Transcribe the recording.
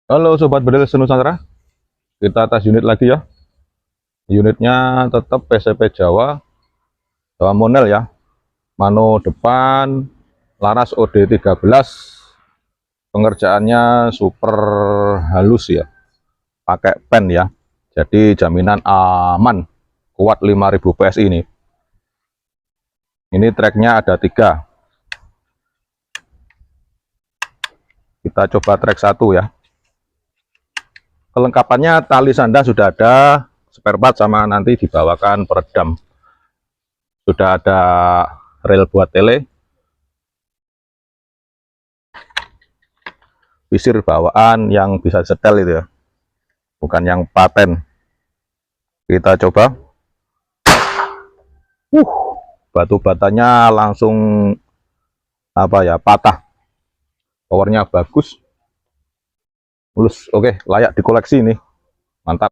Halo Sobat Bedil Senusantara, kita tes unit lagi ya. Unitnya tetap PCP Jawa, Jawa Monel ya. Mano depan, laras OD13. Pengerjaannya super halus ya, pakai pen ya. Jadi jaminan aman, kuat 5000 PSI ini. Ini treknya ada 3. Kita coba trek 1 ya. Kelengkapannya tali sanda sudah ada, spare part sama nanti dibawakan peredam. Sudah ada rel buat tele, visir bawaan yang bisa setel itu ya, bukan yang paten. Kita coba. Batu batanya langsung patah. Powernya bagus, mulus. Oke, layak dikoleksi ini.